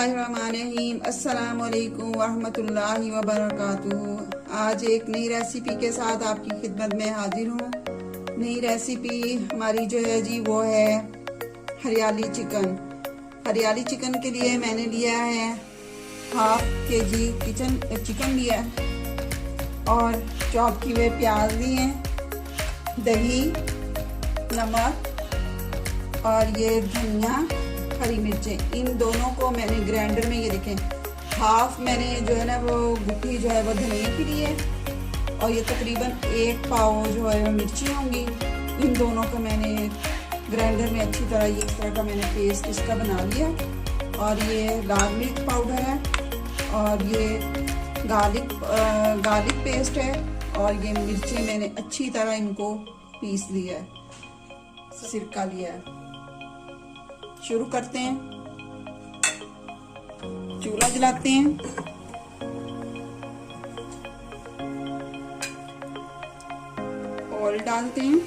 बिस्मिल्लाहिर्रहमानिर्रहीम। अस्सलामुअलैकुम वरहमतुल्लाहि वबरकातुहू। आज एक नई रेसिपी के साथ आपकी खिदमत में हाजिर हूँ। नई रेसिपी हमारी जो है जी वो है हरियाली चिकन। हरियाली चिकन के लिए मैंने लिया है हाफ केजी चिकन लिया है और चॉप किए हुए प्याज लिए, दही, नमक और ये धनिया, हरी मिर्चें, इन दोनों को मैंने ग्राइंडर में, ये देखें हाफ मैंने जो है ना वो गुठी जो है वो धनिया की ली है और ये तकरीबन 1 पाव जो है वो मिर्ची होंगी। इन दोनों को मैंने ग्राइंडर में अच्छी तरह ये इस तरह का मैंने पेस्ट इसका बना लिया। और ये लाल मिर्च पाउडर है और ये गार्लिक पेस्ट है और ये मिर्चें मैंने अच्छी तरह इनको पीस लिया है, सिरका लिया है। शुरू करते हैं, चूल्हा जलाते हैं, ऑयल डालते हैं,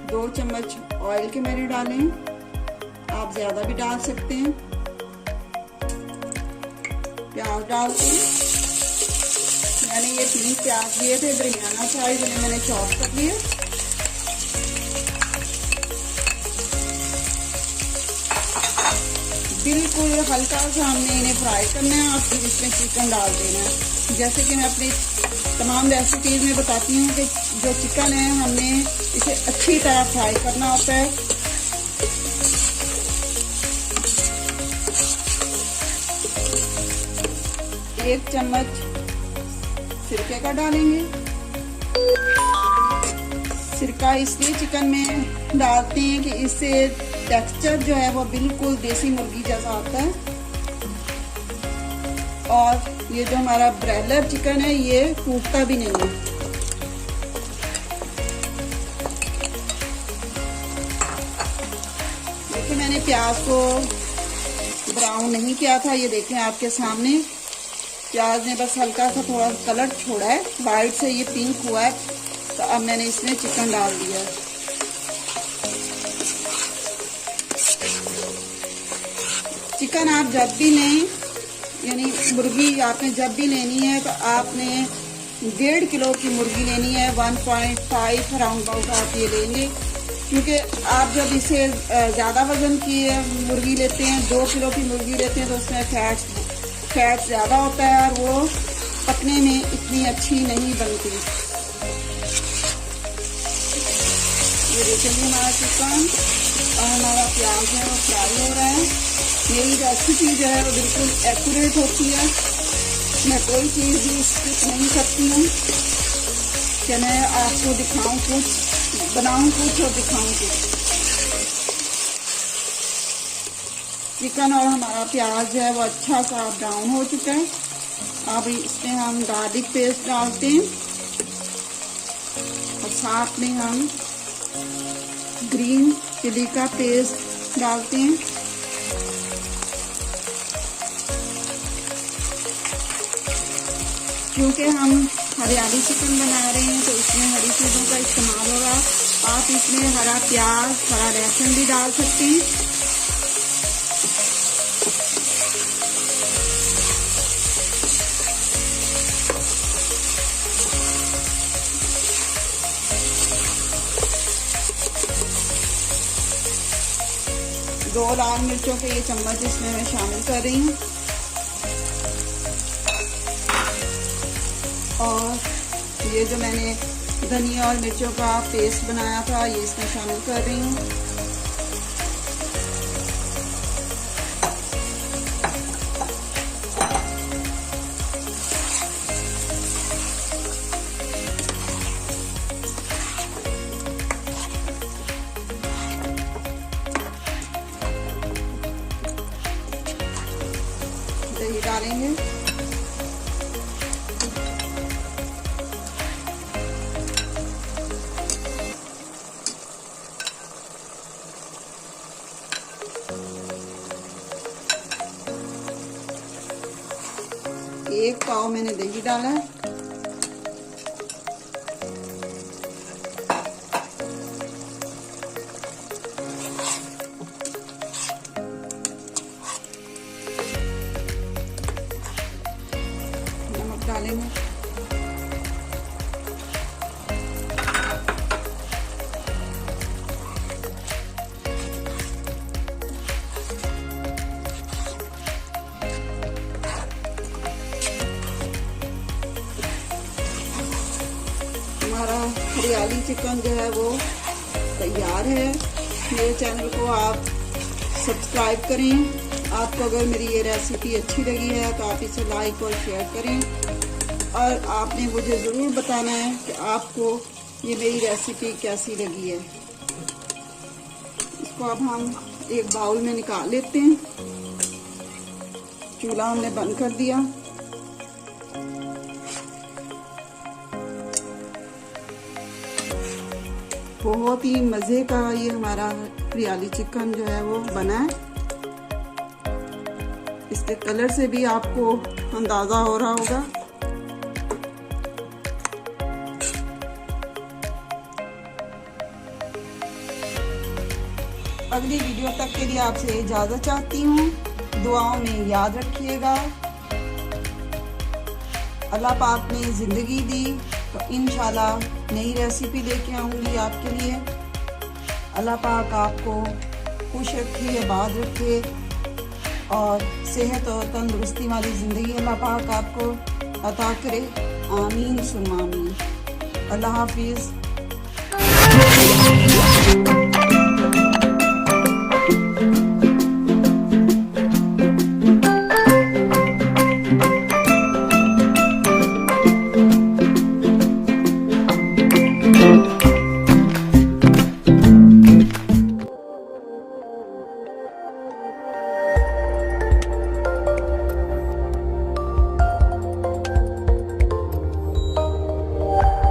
दो चम्मच ऑयल के मैंने डाले, आप ज्यादा भी डाल सकते हैं। प्याज डालते हैं, मैंने ये 3 प्याज लिए थे दरमियाना साइज में, मैंने चॉप कर लिए। बिल्कुल हल्का सा हमने इन्हें फ्राई करना है और फिर इसमें चिकन डाल देना है। जैसे कि मैं अपनी तमाम रेसिपीज में बताती हूँ कि जो चिकन है हमने इसे अच्छी तरह फ्राई करना होता है। एक चम्मच सिरके का डालेंगे। सिरका इसलिए चिकन में डालते हैं कि इससे टेक्सचर जो है वो बिल्कुल देसी मुर्गी जैसा आता है। और ये जो हमारा ब्रॉयलर चिकन है ये टूटता भी नहीं है। देखिए मैंने प्याज को ब्राउन नहीं किया था, ये देखें आपके सामने प्याज ने बस हल्का सा थोड़ा कलर छोड़ा है, वाइट से ये पिंक हुआ है। तो अब मैंने इसमें चिकन डाल दिया। चिकन आप जब भी लें, यानी मुर्गी आपने जब भी लेनी है तो आपने 1.5 किलो की मुर्गी लेनी है, 1.5 अराउंड अबाउट आप ये लेंगे। क्योंकि आप जब इसे ज़्यादा वजन की मुर्गी लेते हैं, 2 किलो की मुर्गी लेते हैं, तो उसमें फैट ज़्यादा होता है और वो पकने में इतनी अच्छी नहीं बनती। ये देखेंगे हमारा चिकन और हमारा प्याज है वो फ्राई हो रहा है। मेरी रेसिपी जो है वो बिल्कुल एक्यूरेट होती है, मैं कोई चीज़ भी स्किप नहीं करती हूँ कि मैं आपको दिखाऊं कुछ, बनाऊं कुछ और दिखाऊं कुछ। चिकन और हमारा प्याज जो है वो अच्छा सा ब्राउन हो चुका है। अब इसमें हम गार्लिक पेस्ट डालते हैं और साथ में हम ग्रीन चिली का पेस्ट डालते हैं। क्योंकि हम हरियाली चिकन बना रहे हैं तो इसमें हरी चीज़ों का इस्तेमाल होगा। आप इसमें हरा प्याज, हरा लहसुन भी डाल सकते हैं। दो लाल मिर्चों के ये चम्मच इसमें मैं शामिल कर रही हूँ और ये जो मैंने धनिया और मिर्चों का पेस्ट बनाया था ये इसमें शामिल कर रही हूँ। दही डालेंगे, एक पाव मैंने दही डाला है। डालेंगे। हमारा हरियाली चिकन जो है वो तैयार है। मेरे चैनल को आप सब्सक्राइब करें। आपको अगर मेरी ये रेसिपी अच्छी लगी है तो आप इसे लाइक और शेयर करें, और आपने मुझे ज़रूर बताना है कि आपको ये मेरी रेसिपी कैसी लगी है। इसको अब हम एक बाउल में निकाल लेते हैं। चूल्हा हमने बंद कर दिया। बहुत ही मज़े का ये हमारा हरियाली चिकन जो है वो बना है। इसके कलर से भी आपको अंदाज़ा हो रहा होगा। अगली वीडियो तक के लिए आपसे इजाज़त चाहती हूँ। दुआओं में याद रखिएगा। अल्लाह पाक ने ज़िंदगी दी तो इंशाल्लाह नई रेसिपी लेके आऊँगी आपके लिए। अल्लाह पाक आपको खुश रखे, आबाद रखे और सेहत और तंदुरुस्ती वाली ज़िंदगी अल्लाह पाक आपको अता करे। आमीन सुम्मा आमीन। अल्लाह हाफिज़।